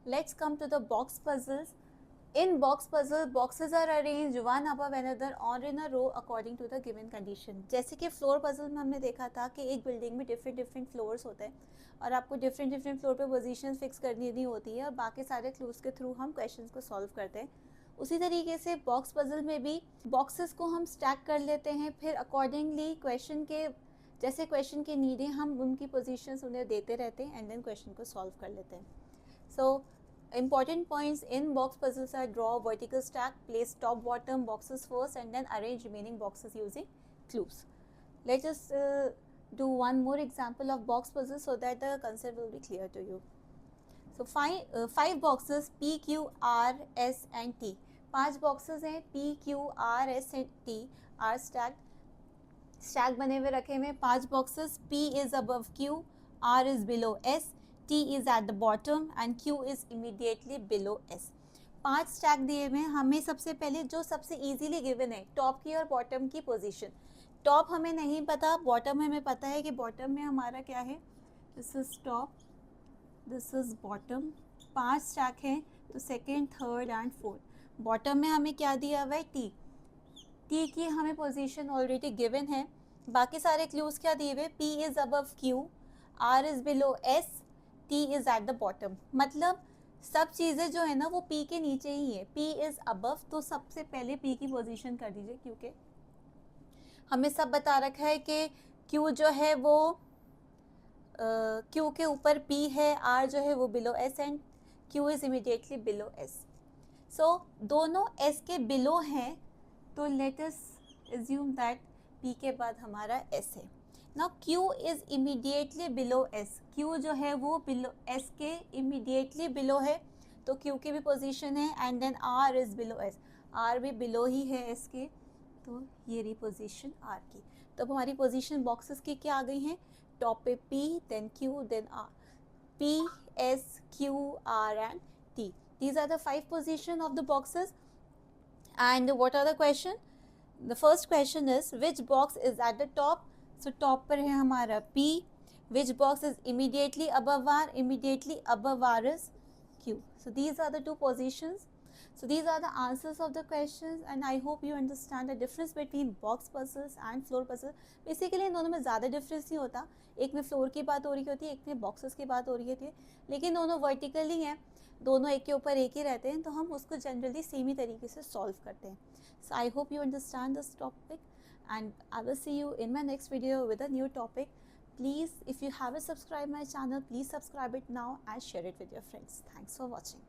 Let's come to the box puzzles. In box puzzle, boxes are arranged one above another or in a row according to the given condition. जैसे कि floor puzzle में हमने देखा था कि एक building में डिफरेंट फ्लोर्स होते हैं और आपको डिफरेंट फ्लोर पे पोजीशन फिक्स करनी होती है और बाकी सारे क्लूज के थ्रू हम क्वेश्चंस को सॉल्व करते हैं. उसी तरीके से बॉक्स पजल में भी बॉक्सेस को हम स्टैक कर लेते हैं, फिर अकॉर्डिंगली क्वेश्चन के जैसे क्वेश्चन की नीड है हम उनकी पोजीशंस उन्हें देते रहते हैं एंड देन क्वेश्चन को सॉल्व कर लेते हैं. So important points in box puzzles are draw vertical stack, place top bottom boxes first and then arrange remaining boxes using clues. Let us do one more example of box puzzles so that the concept will be clear to you. So five boxes P, Q, R, S and T. 5 boxes हैं P, Q, R, S and T are stack बने हुए रखे हुए. 5 boxes P is above Q, R is below S, T is at the bottom and Q is immediately below S. 5 stack दिए हुए हैं. हमें सबसे पहले जो सबसे इजीली गिवन है टॉप की और बॉटम की पोजीशन. टॉप हमें नहीं पता, बॉटम हमें पता है कि बॉटम में हमारा क्या है. This is top, this is bottom. 5 stack हैं तो second, third and fourth. Bottom में हमें क्या दिया हुआ है टी. टी की हमें पोजीशन ऑलरेडी गिवन है. बाकी सारे क्लूज क्या दिए हुए. P is above Q, R is below S, T is at the bottom. मतलब सब चीज़ें जो है ना वो P के नीचे ही है. P is above, तो सबसे पहले P की पोजीशन कर दीजिए क्योंकि हमें सब बता रखा है कि Q जो है वो Q के ऊपर P है, R जो है वो below S and Q is immediately below S. So दोनों S के बिलो हैं तो let us assume that P के बाद हमारा S है. Now Q is immediately below S. Q जो है वो below S के immediately below है तो Q की भी पोजीशन है and then R is below S. R भी below ही है S के, तो ये रही पोजीशन R की. तो अब हमारी पोजीशन बॉक्सेस की क्या आ गई हैं. टॉप पे P, then Q, then R. P, S, Q, R and T. These are the 5 positions of the boxes. And what are the question? The first question is which box is at the top? So top पर है हमारा P. Which box is immediately above R? Immediately above R is Q. So these are the 2 positions. So these are the answers of the questions and I hope you understand the difference between box puzzles and floor puzzle. Basically इन दोनों में ज़्यादा difference नहीं होता. एक में floor की बात हो रही होती है, एक में बॉक्सेस की बात हो रही होती है, लेकिन दोनों वर्टिकली हैं, दोनों एक के ऊपर एक ही रहते हैं, तो हम उसको जनरली सेम ही तरीके से सॉल्व करते हैं. So I hope you understand this topic and I will see you in my next video with a new topic. Please, if you haven't subscribed my channel, please subscribe it now and share it with your friends. Thanks for watching.